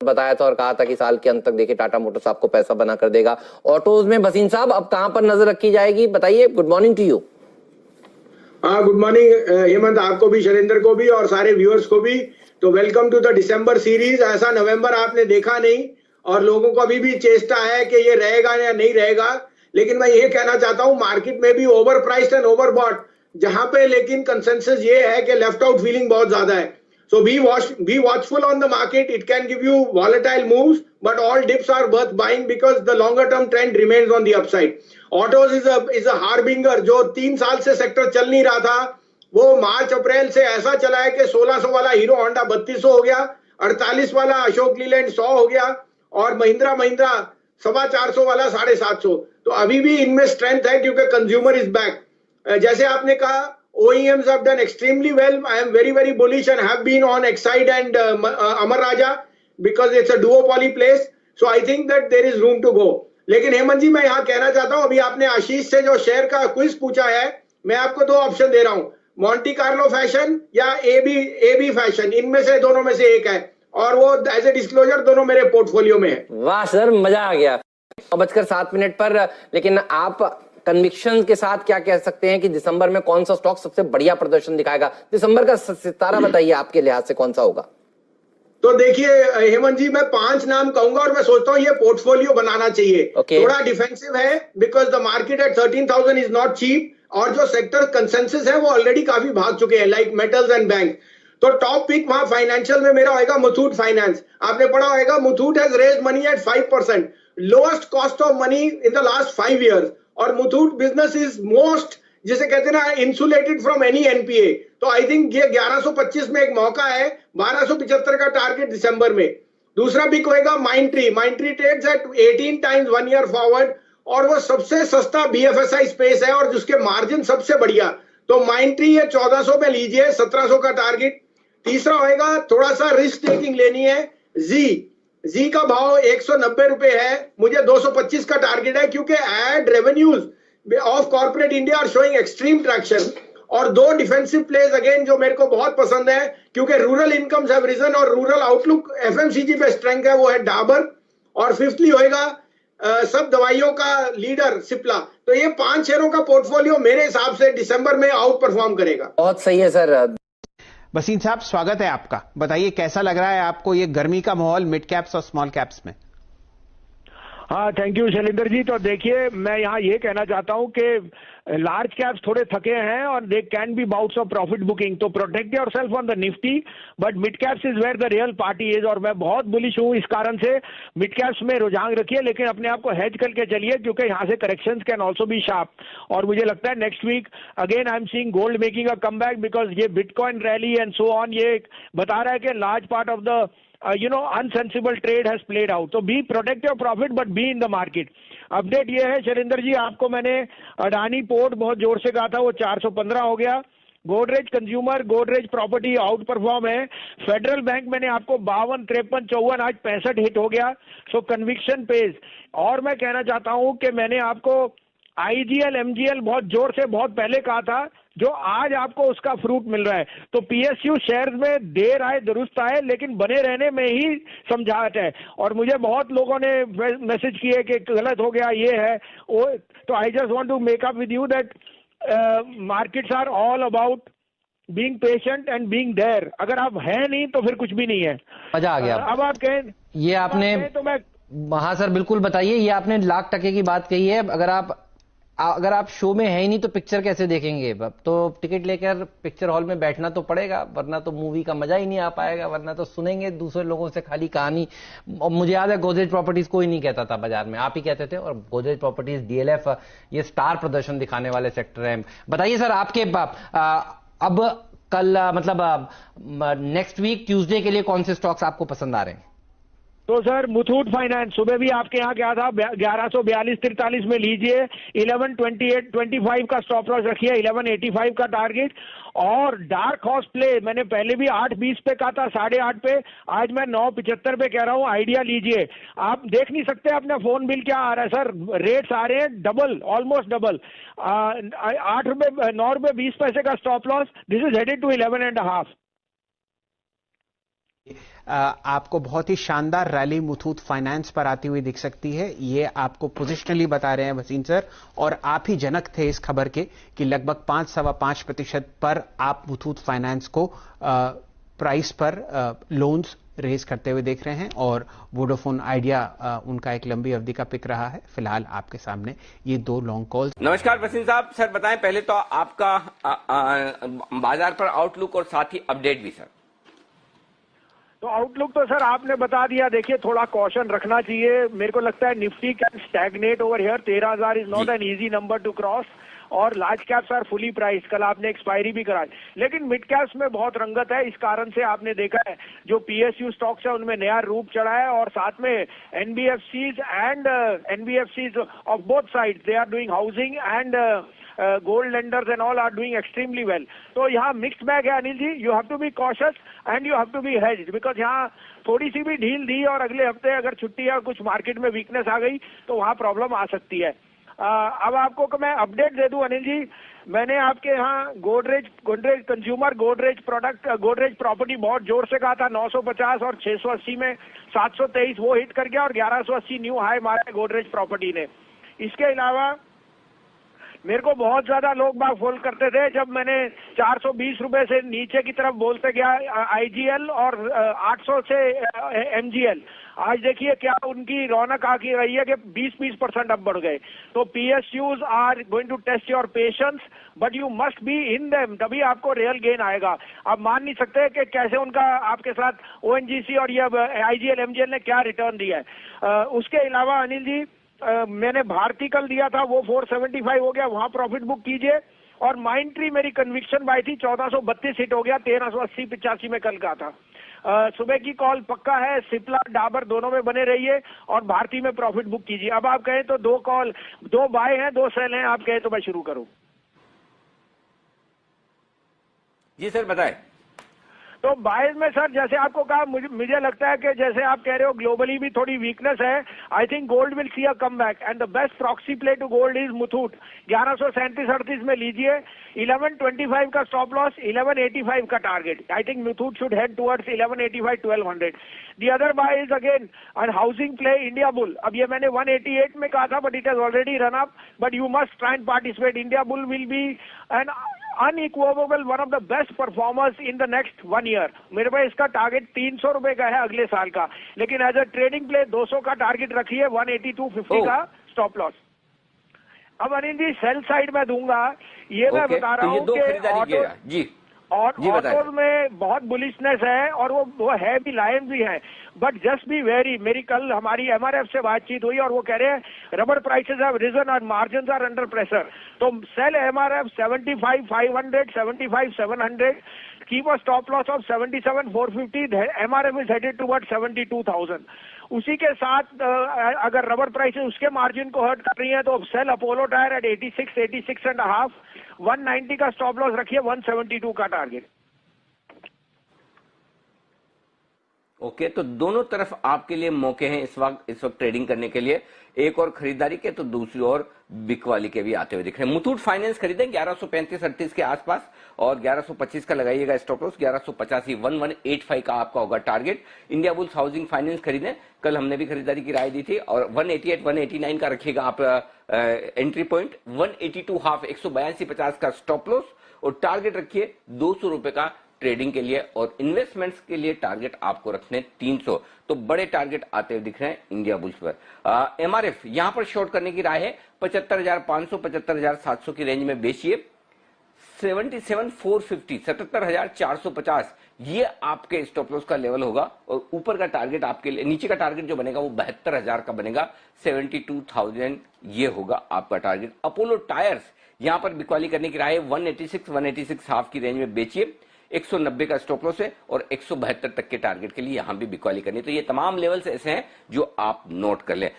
बताया था और कहा था कि साल के अंत तक देखिए टाटा मोटर्स आपको पैसा बना कर देगा। ऑटोज में भसीन साहब अब कहां पर नजर रखी जाएगी, बताइए। Good morning to you. हाँ, गुड मॉर्निंग हेमंत, आपको भी, शैलेंद्र को भी और सारे व्यूअर्स को भी। तो welcome to the December series. ऐसा नवंबर आपने देखा नहीं और लोगों को अभी भी चेष्टा है कि ये रहेगा या नहीं रहेगा। लेकिन मैं ये कहना चाहता हूँ, मार्केट में भी overpriced and overbought जहां पे, लेकिन कंसेंसस ये है कि लेफ्ट आउट फीलिंग बहुत ज्यादा है। So be watchful on the market. It can give you volatile moves, but all dips are worth buying because the longer term trend remains on the upside. Autos is a harbinger। जो 3 साल से sector चल नहीं रहा था, वो मार्च अप्रैल से ऐसा चला है कि 1600 वाला हीरो होंडा 3200 हो गया, 48 वाला अशोक लीलैंड 100 हो गया और महिंद्रा 450 वाला 750। तो अभी भी इनमें स्ट्रेंथ है क्योंकि कंज्यूमर इज बैक। जैसे आपने कहा, OEMs have done extremely well. I am very bullish and have been on Exide and Amar Raja because it's a duopoly place. So I think that there is room to go. लेकिन हेमंत जी, मैं यहाँ कहना चाहता हूँ, अभी आपने आशीष से जो शेयर का क्विज पूछा है, मैं आपको 2 ऑप्शन दे रहा हूँ, मॉन्टी कार्लो फैशन या AB फैशन। इनमें से दोनों में से एक है और वो एज ए डिस्क्लोजर दोनों मेरे पोर्टफोलियो में है। वाह सर, मजा आ गया। 9:07 पर, लेकिन आप कन्विक्शन के साथ क्या कह सकते हैं कि दिसंबर में कौन सा स्टॉक सबसे बढ़िया प्रदर्शन दिखाएगा? दिसंबर का सितारा बताइए, आपके लिहाज से कौन सा होगा? तो देखिए हेमंत जी, मैं 5 नाम कहूंगा और मैं सोचता हूँ ये पोर्टफोलियो बनाना चाहिए। थोड़ा डिफेंसिव है because the market at 13,000 is not cheap और जो सेक्टर कंसेंसस है वो ऑलरेडी काफी भाग चुके हैं, लाइक मेटल्स एंड बैंक। तो टॉप पिक वहां फाइनेंशियल में मेरा होगा मुथूट फाइनेंस। आपने पढ़ा होगा Muthoot has raised money at 5%, lowest cost of money in the last 5 years। और मुथूट बिजनेस इज मोस्ट, जिसे कहते हैं ना, इंसुलेटेड फ्रॉम एनी एनपीए। तो आई थिंक ये 1125 में एक मौका है, 1275 का टारगेट दिसंबर में। दूसरा पिक होएगा Mindtree. Mindtree trades at 18 times 1 year forward और वो सबसे सस्ता BFSI स्पेस है और जिसके मार्जिन सबसे बढ़िया। तो माइंट्री ये 1400 पे लीजिए, 1700 का टारगेट। तीसरा होएगा, थोड़ा सा रिस्क टेकिंग लेनी है, जी का भाव 190 रुपए है, मुझे 225 का टारगेट है क्योंकि ad revenues of corporate India are showing extreme traction. और 2 डिफेंसिव प्लेस अगेन जो मेरे को बहुत पसंद है क्योंकि रूरल इनकम्स हैव रिजन और रूरल आउटलुक FMCG पे स्ट्रेंथ है, वो है डाबर। और फिफ्थली होएगा सब दवाइयों का लीडर सिप्ला। तो ये 5 शेयरों का पोर्टफोलियो मेरे हिसाब से दिसंबर में आउट परफॉर्म करेगा। बहुत सही है सर। भसीन साहब, स्वागत है आपका। बताइए कैसा लग रहा है आपको ये गर्मी का माहौल मिड कैप्स और स्मॉल कैप्स में? हाँ, थैंक यू शैलेंद्र जी। तो देखिए, मैं यहाँ ये कहना चाहता हूँ कि लार्ज कैप्स थोड़े थके हैं और they can be bouts of profit booking. तो protect yourself on the Nifty, but mid caps is where the real party is. और मैं बहुत बुलिश हूँ इस कारण से। मिड कैप्स में रुझान रखिए लेकिन अपने आप को हेज करके चलिए क्योंकि यहाँ से corrections can also be sharp. और मुझे लगता है next week again I am seeing gold making a comeback because ये bitcoin rally and so on ये बता रहा है कि large part of the unsensible trade has played out. So be protect your profit but be in the market. Update ये है शैलेंद्र जी, आपको मैंने अडानी पोर्ट बहुत जोर से कहा था, वो 415 हो गया। Godrej consumer, Godrej property out perform है। फेडरल बैंक मैंने आपको 52, 53, 54, आज 65 हिट हो गया। सो कन्विक्शन पेज। और मैं कहना चाहता हूं कि मैंने आपको IGL MGL बहुत जोर से बहुत पहले कहा था, जो आज आपको उसका फ्रूट मिल रहा है। तो PSU शेयर्स में देर आए दुरुस्त आए, लेकिन बने रहने में ही समझाहट है। और मुझे बहुत लोगों ने मैसेज किए कि गलत हो गया, ये है वो। तो I just want to make up with you that markets are all about being patient and being there. अगर आप हैं नहीं तो फिर कुछ भी नहीं है। मजा आ गया। अब आप कहें ये आपने, तो मैं, हाँ सर बिल्कुल बताइए। ये आपने लाख टके की बात कही है। अगर आप शो में है ही नहीं तो पिक्चर कैसे देखेंगे? तो टिकट लेकर पिक्चर हॉल में बैठना तो पड़ेगा, वरना तो मूवी का मजा ही नहीं आ पाएगा, वरना तो सुनेंगे दूसरे लोगों से खाली कहानी। मुझे याद है गोदरेज प्रॉपर्टीज कोई नहीं कहता था बाजार में, आप ही कहते थे। और गोदरेज प्रॉपर्टीज DLF ये स्टार प्रदर्शन दिखाने वाले सेक्टर है। बताइए सर, आपके अब कल मतलब नेक्स्ट वीक ट्यूसडे के लिए कौन से स्टॉक्स आपको पसंद आ रहे हैं? तो सर मुथूट फाइनेंस सुबह भी आपके यहाँ क्या था, 1142-43 में लीजिए। 1128-25 का स्टॉप लॉस रखिए, 1185 का टारगेट। और डार्क हॉर्स प्ले मैंने पहले भी 820 पे कहा था, 8.5 पे, आज मैं 975 पे कह रहा हूँ। आइडिया लीजिए। आप देख नहीं सकते अपना फोन बिल क्या आ रहा है सर, रेट्स आ रहे हैं डबल, ऑलमोस्ट डबल। 8 रुपए 9 रुपए 20 पैसे का stop loss. This is headed to 11.5। आपको बहुत ही शानदार रैली मुथूट फाइनेंस पर आती हुई दिख सकती है। ये आपको पोजिशनली बता रहे हैं वसीम सर, और आप ही जनक थे इस खबर के कि लगभग 5-5.25% पर आप मुथूट फाइनेंस को प्राइस पर लोन्स रेज करते हुए देख रहे हैं, और वोडाफोन आइडिया उनका एक लंबी अवधि का पिक रहा है। फिलहाल आपके सामने ये 2 लॉन्ग कॉल्स। नमस्कार वसीम साहब, सर बताएं पहले तो आपका बाजार पर आउटलुक और साथ ही अपडेट भी सर। तो आउटलुक तो सर आपने बता दिया। देखिए थोड़ा कॉशन रखना चाहिए। मेरे को लगता है Nifty can stagnate over here. 13,000 is not an easy number to cross, और large caps are fully price. कल आपने एक्सपायरी भी कराई, लेकिन मिड कैप्स में बहुत रंगत है। इस कारण से आपने देखा है जो पीएसयू स्टॉक्स है उनमें नया रूप चढ़ा है, और साथ में NBFCs and NBFCs of both side they are doing housing and gold lenders and all are doing extremely well. तो यहाँ मिक्स्ड बैग है Anil ji. You have to be cautious and you have to be hedged, because यहाँ थोड़ी सी भी ढील दी और अगले हफ्ते अगर छुट्टी है और कुछ मार्केट में वीकनेस आ गई तो वहाँ प्रॉब्लम आ सकती है। अब आपको मैं अपडेट दे दूं अनिल जी। मैंने आपके यहाँ गोदरेज कंज्यूमर गोदरेज प्रॉपर्टी बहुत जोर से कहा था 950 और 680 में 723 वो हिट कर गया, और 1180 न्यू हाई मारा गोदरेज प्रॉपर्टी ने। इसके अलावा मेरे को बहुत ज्यादा लोग बाग फोन करते थे जब मैंने 420 रुपए से नीचे की तरफ बोलते गया आईजीएल और 800 से एमजीएल। आज देखिए क्या उनकी रौनक आ की रही है कि 20% अब बढ़ गए। तो PSUs are going to test your patience, but you must be in them, तभी आपको रियल गेन आएगा। आप मान नहीं सकते कि कैसे उनका आपके साथ ओएनजीसी और ये आईजीएल एमजीएल ने क्या रिटर्न दिया है। उसके अलावा अनिल जी मैंने भारती कल दिया था, वो 475 हो गया, वहां प्रॉफिट बुक कीजिए। और माइंट्री मेरी कन्विक्शन बाय थी 1432 हिट हो गया, 1380-85 में कल का था। सुबह की कॉल पक्का है। सिप्ला डाबर दोनों में बने रहिए और भारती में प्रॉफिट बुक कीजिए। अब आप कहें तो 2 बाय हैं 2 सेल हैं, आप कहें तो मैं शुरू करूं। जी सर बताएं। तो बायर्स में सर जैसे आपको कहा, मुझे लगता है कि जैसे आप कह रहे हो ग्लोबली भी थोड़ी वीकनेस है। I think gold will see a comeback and the best proxy play to gold is Muthoot. 1137-38 में लीजिए। 1125 का स्टॉप लॉस, 1185 का target. I think Muthoot should head towards 1185-1200। The other buy is again an housing play India bull. अब ये मैंने 188 में कहा था, but it has already run up, but you must try and participate. India bull will be an unequivocal one of the best performers in the next 1 year। मेरे पास इसका target 300 रुपए का है अगले साल का, लेकिन एज अ ट्रेडिंग प्ले 200 का टारगेट रखिए, 182.50 का स्टॉप लॉस। अब अनिल जी सेल साइड में दूंगा, ये मैं बता रहा हूँ कि ऑटोज में बहुत बुलिशनेस है, और वो है भी, लायन भी है, बट जस्ट बी वेरी। मेरी कल हमारी एमआरएफ से बातचीत हुई और वो कह रहे हैं रबर प्राइसेस हैव रिजन और मार्जिन्स आर अंडर प्रेशर। तो sell MRF 75,500, 75,700, keep a stop loss of 77,450। MRF is headed toward 72,000। उसी के साथ अगर रबर प्राइसेस उसके मार्जिन को हर्ट कर रही है तो सेल अपोलो टायर एट 86.5, 190 का स्टॉप लॉस रखिए, 172 का टारगेट। ओके, तो दोनों तरफ आपके लिए मौके हैं इस वक्त ट्रेडिंग करने के लिए, एक और खरीदारी के तो दूसरी ओर बिकवाली के भी आते हुए दिख रहे हैं। मुथूट फाइनेंस खरीदें 1135-38 के आसपास, और 1125 का लगाइएगा स्टॉप लॉस, 1185 1185 का आपका होगा target. India bulls housing finance खरीदें, कल हमने भी खरीदारी की राय दी थी, और 188-189 का रखिएगा आप एंट्री पॉइंट, 182 हाफ 182.50 का स्टॉप लॉस, और टारगेट रखिए 200 रुपए का ट्रेडिंग के लिए, और इन्वेस्टमेंट्स के लिए टारगेट आपको रखने 300। तो बड़े टारगेट आते हुए दिख रहे हैं इंडिया बुल्स पर। एमआरएफ यहां पर शॉर्ट करने की राय है, 75,500 75,700 की रेंज में बेचिए। 77,450 77,450 ये आपके स्टॉप लॉस का लेवल होगा, और ऊपर का टारगेट आपके लिए, नीचे का टारगेट जो बनेगा वो 72,000 का बनेगा, 72,000 ये होगा आपका टारगेट। अपोलो टायर्स यहां पर बिकवाली करने की राय है, 186 हाफ की रेंज में बेचिए। 190 का स्टॉप लॉस है, और 172 तक के टारगेट के लिए यहां भी बिकवाली करनी है। तो ये तमाम लेवल्स ऐसे हैं जो आप नोट कर लें।